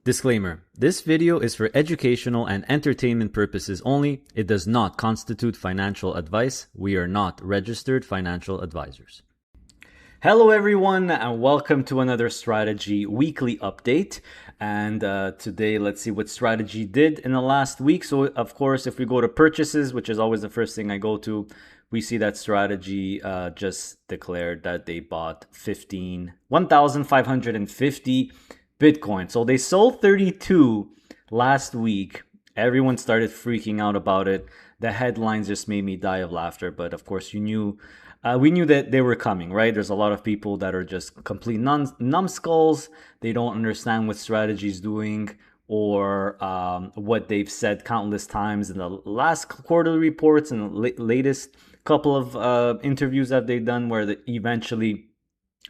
Disclaimer: this video is for educational and entertainment purposes only. It does not constitute financial advice. We are not registered financial advisors. Hello everyone and welcome to another strategy weekly update. And today let's see what strategy did in the last week. So of course, if we go to purchases, which is always the first thing I go to, we see that strategy just declared that they bought 1,550 Bitcoin. So they sold 32 last week. Everyone started freaking out about it. The headlines just made me die of laughter. But of course, we knew that they were coming, right? There's a lot of people that are just complete numbskulls. They don't understand what strategy is doing or what they've said countless times in the last quarterly reports and the latest couple of interviews that they've done, where eventually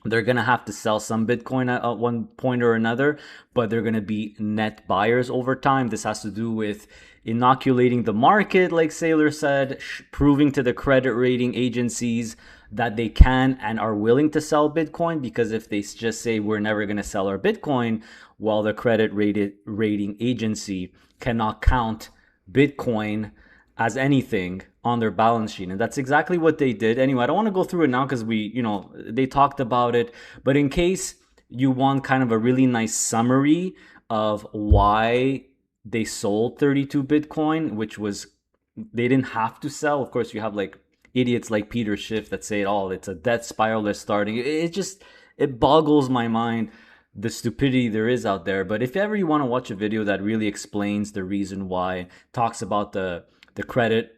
they're going to have to sell some Bitcoin at one point or another, but they're going to be net buyers over time. This has to do with inoculating the market, like Saylor said, proving to the credit rating agencies that they can and are willing to sell Bitcoin. Because if they just say we're never going to sell our Bitcoin, well, the credit rating agency cannot count Bitcoin as anything on their balance sheet. And that's exactly what they did. Anyway, I don't want to go through it now because they talked about it. But in case you want kind of a really nice summary of why they sold 32 Bitcoin, which was, they didn't have to sell. Of course, you have like idiots like Peter Schiff that say, oh, it's a death spiral that's starting. It boggles my mind, the stupidity there is out there. But if ever you want to watch a video that really explains the reason why, talks about the credit,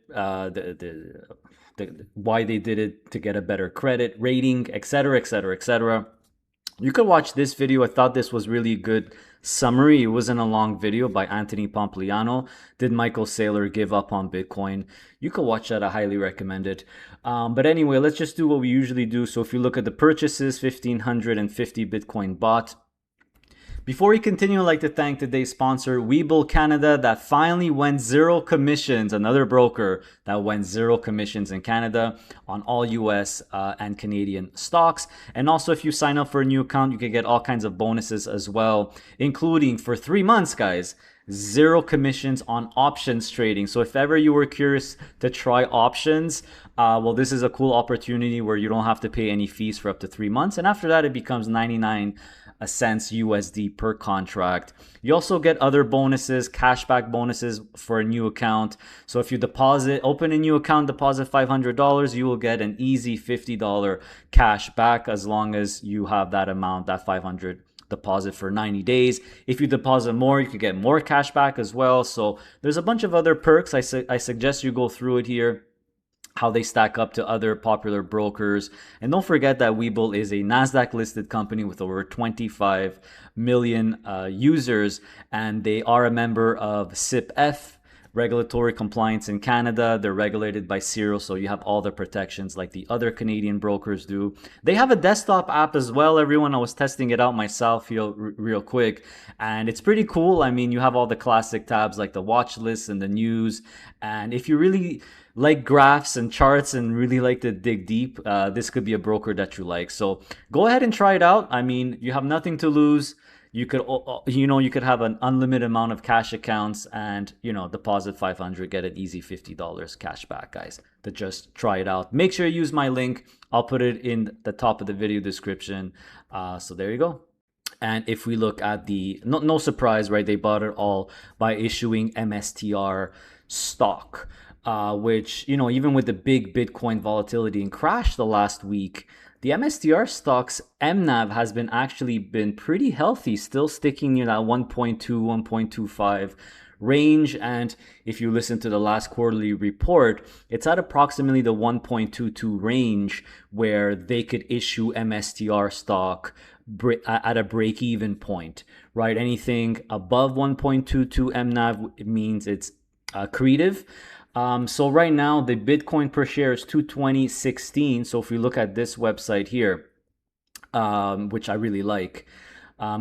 why they did it to get a better credit rating, etc., etc., etc., you could watch this video. I thought this was really good summary. It wasn't a long video, by Anthony Pompliano. Did Michael Saylor give up on Bitcoin? You could watch that. I highly recommend it. But anyway, let's just do what we usually do. So if you look at the purchases, 1,550 Bitcoin bought. Before we continue, I'd like to thank today's sponsor, Webull Canada, that finally went zero commissions. Another broker that went zero commissions in Canada on all US and Canadian stocks. And also, if you sign up for a new account, you can get all kinds of bonuses as well, including for 3 months, guys, zero commissions on options trading. So if ever you were curious to try options, well, this is a cool opportunity where you don't have to pay any fees for up to 3 months. And after that, it becomes 99 cents USD per contract. You also get other bonuses, cashback bonuses for a new account. So if you open a new account, deposit $500, you will get an easy $50 cash back as long as you have that amount, that $500 deposit for 90 days. If you deposit more, you could get more cash back as well. So there's a bunch of other perks. I suggest you go through it here, how they stack up to other popular brokers. And don't forget that Webull is a NASDAQ listed company with over 25 million users, and they are a member of SIPF, regulatory compliance in Canada. They're regulated by CIRO, so you have all the protections like the other Canadian brokers do. They have a desktop app as well, everyone. I was testing it out myself real quick, and it's pretty cool. I mean, you have all the classic tabs like the watch list and the news. And if you really like graphs and charts and really like to dig deep, this could be a broker that you like. So go ahead and try it out. I mean, you have nothing to lose. You could, you could have an unlimited amount of cash accounts and, deposit $500, get an easy $50 cash back, guys. To just try it out. Make sure you use my link. I'll put it in the top of the video description. So there you go. And if we look at no surprise, right? They bought it all by issuing MSTR stock, which, even with the big Bitcoin volatility and crash the last week, the MSTR stocks MNAV has actually been pretty healthy, still sticking in that 1.2, 1.25 range. And if you listen to the last quarterly report, it's at approximately the 1.22 range where they could issue MSTR stock at a break-even point, right? Anything above 1.22 MNAV, it means it's accretive. So right now the Bitcoin per share is 220.16. So if we look at this website here, which I really like,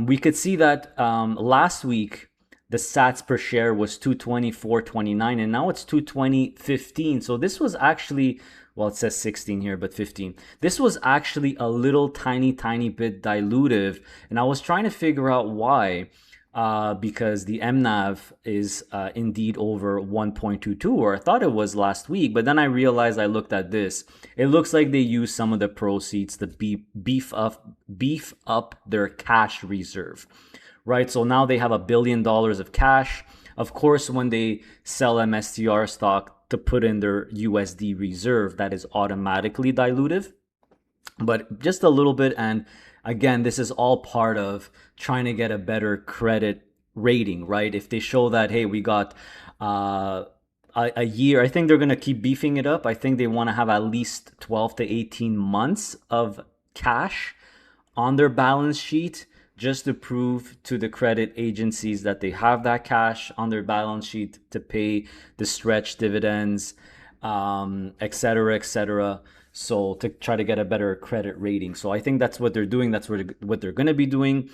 we could see that last week the sats per share was 224.29, and now it's 220.15. So this was actually, well, it says 16 here, but 15. This was actually a little tiny bit dilutive, and I was trying to figure out why. because the MNAV is indeed over 1.22, or I thought it was last week, but then I realized, I looked at this. It looks like they used some of the proceeds to beef up their cash reserve, right? So now they have $1 billion of cash. Of course, when they sell MSTR stock to put in their USD reserve, that is automatically dilutive, but just a little bit. And again, this is all part of trying to get a better credit rating, right? If they show that, hey, we got a year, I think they're going to keep beefing it up. I think they want to have at least 12 to 18 months of cash on their balance sheet, just to prove to the credit agencies that they have that cash on their balance sheet to pay the stretch dividends, et cetera, et cetera. So to try to get a better credit rating. So I think that's what they're doing. That's what they're going to be doing.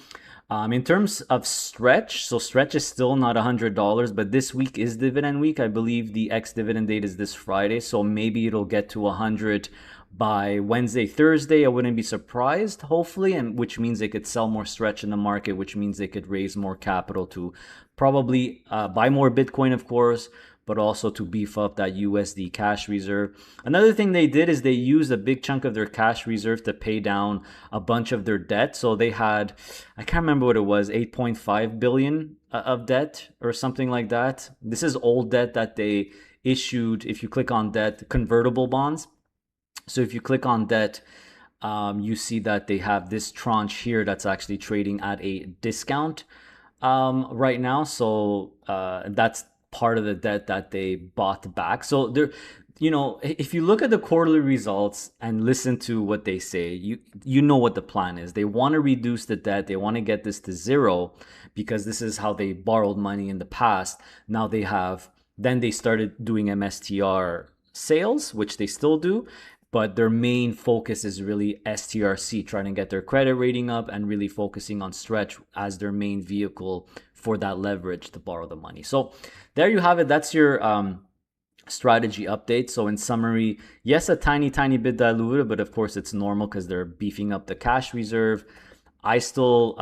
In terms of stretch, so stretch is still not $100, but this week is dividend week. I believe the ex-dividend date is this Friday, so maybe it'll get to 100 by Wednesday, Thursday. I wouldn't be surprised, hopefully, and which means they could sell more stretch in the market, which means they could raise more capital to probably buy more Bitcoin, of course, but also to beef up that USD cash reserve. Another thing they did is they used a big chunk of their cash reserve to pay down a bunch of their debt. So they had, I can't remember what it was, 8.5 billion of debt or something like that. This is old debt that they issued. If you click on debt, convertible bonds. So if you click on debt, you see that they have this tranche here that's actually trading at a discount right now. So that's part of the debt that they bought back. So there, if you look at the quarterly results and listen to what they say, you know what the plan is. They want to reduce the debt. They want to get this to zero, because this is how they borrowed money in the past. Now then they started doing MSTR sales, which they still do, but their main focus is really STRC, trying to get their credit rating up and really focusing on stretch as their main vehicle for that leverage to borrow the money. So there you have it. That's your strategy update. So in summary, yes, a tiny bit diluted, but of course it's normal because they're beefing up the cash reserve. I still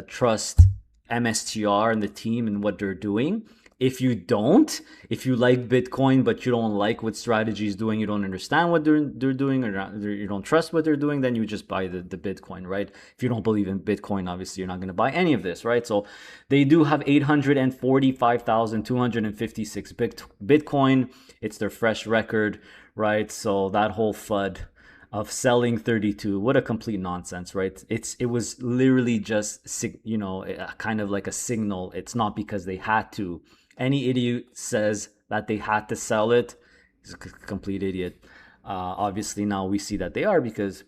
trust MSTR and the team and what they're doing. If you like Bitcoin, but you don't like what strategy is doing, you don't understand what they're doing, or you don't trust what they're doing, then you just buy the Bitcoin, right? If you don't believe in Bitcoin, obviously you're not going to buy any of this, right? So they do have 845,256 Bitcoin. It's their fresh record, right? So that whole FUD of selling 32, what a complete nonsense, right? It was literally just, kind of like a signal. It's not because they had to. Any idiot says that they had to sell it is a complete idiot. Obviously now we see that they are, because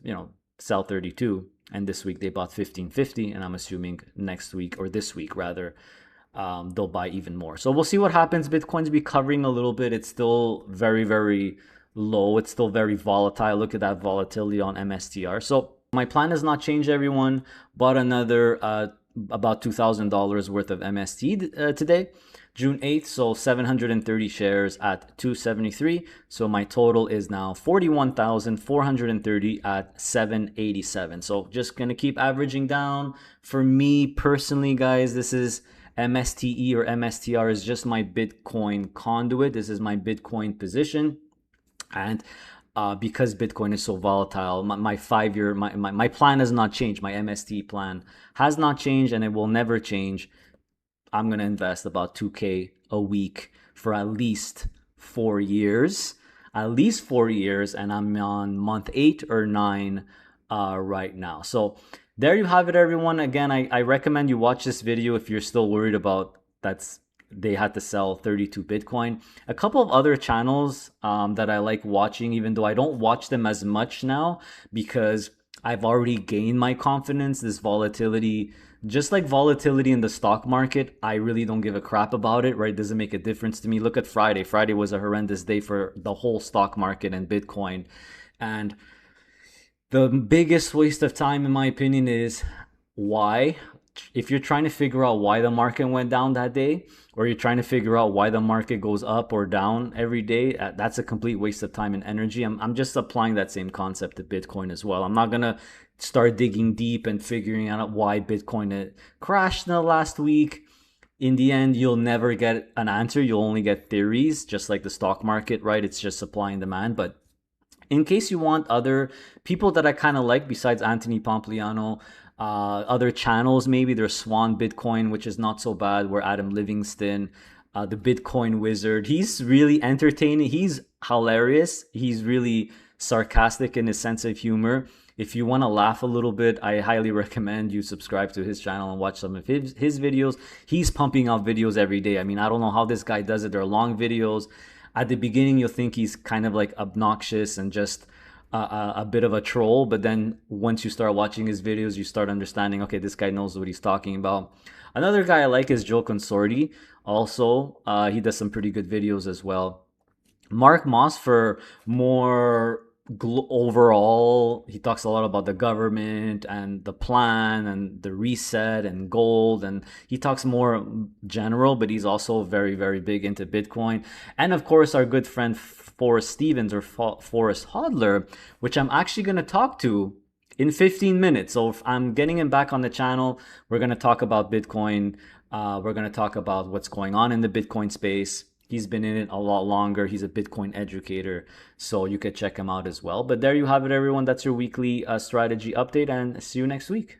sell 32, and this week they bought 1550, and I'm assuming next week, or this week rather, they'll buy even more. So we'll see what happens. Bitcoin's recovering a little bit. It's still very, very low. It's still very volatile. Look at that volatility on MSTR. So my plan has not changed, everyone. Bought another about $2,000 worth of MST today, June 8th. So 730 shares at 273. So my total is now 41,430 at 787. So just gonna keep averaging down. For me personally, guys, this is MSTE or MSTR is just my Bitcoin conduit. This is my Bitcoin position. And because Bitcoin is so volatile, my 5-year, my plan has not changed. My MST plan has not changed, and it will never change. I'm going to invest about $2,000 a week for at least 4 years. And I'm on month 8 or 9 right now. So there you have it, everyone. Again, I recommend you watch this video if you're still worried about they had to sell 32 Bitcoin. A couple of other channels that I like watching, even though I don't watch them as much now, because I've already gained my confidence. This volatility, just like volatility in the stock market, I really don't give a crap about it, right? It doesn't make a difference to me. Look at Friday. Friday was a horrendous day for the whole stock market and Bitcoin. And the biggest waste of time, in my opinion, is why. If you're trying to figure out why the market went down that day, or you're trying to figure out why the market goes up or down every day, that's a complete waste of time and energy. I'm just applying that same concept to Bitcoin as well. I'm not going to start digging deep and figuring out why Bitcoin crashed in the last week. in the end, you'll never get an answer. You'll only get theories, just like the stock market, right? It's just supply and demand. But in case you want other people that I kind of like besides Anthony Pompliano, other channels, maybe there's Swan Bitcoin, which is not so bad, where Adam Livingston, the Bitcoin wizard, he's really entertaining. He's hilarious. He's really sarcastic in his sense of humor. If you want to laugh a little bit, I highly recommend you subscribe to his channel and watch some of his videos. He's pumping out videos every day. I mean, I don't know how this guy does it. They're long videos. At the beginning, you'll think he's kind of like obnoxious and just a bit of a troll. But then once you start watching his videos, you start understanding, okay, this guy knows what he's talking about. Another guy I like is Joe Consorti. Also, he does some pretty good videos as well. Mark Moss for more overall. He talks a lot about the government and the plan and the reset and gold, and he talks more general, but he's also very, very big into Bitcoin. And of course, our good friend Forrest Stevens, or Forrest Hodler, which I'm actually going to talk to in 15 minutes. So if I'm getting him back on the channel, we're going to talk about Bitcoin. We're going to talk about what's going on in the Bitcoin space. He's been in it a lot longer. He's a Bitcoin educator, so you could check him out as well. But there you have it, everyone. That's your weekly strategy update, and see you next week.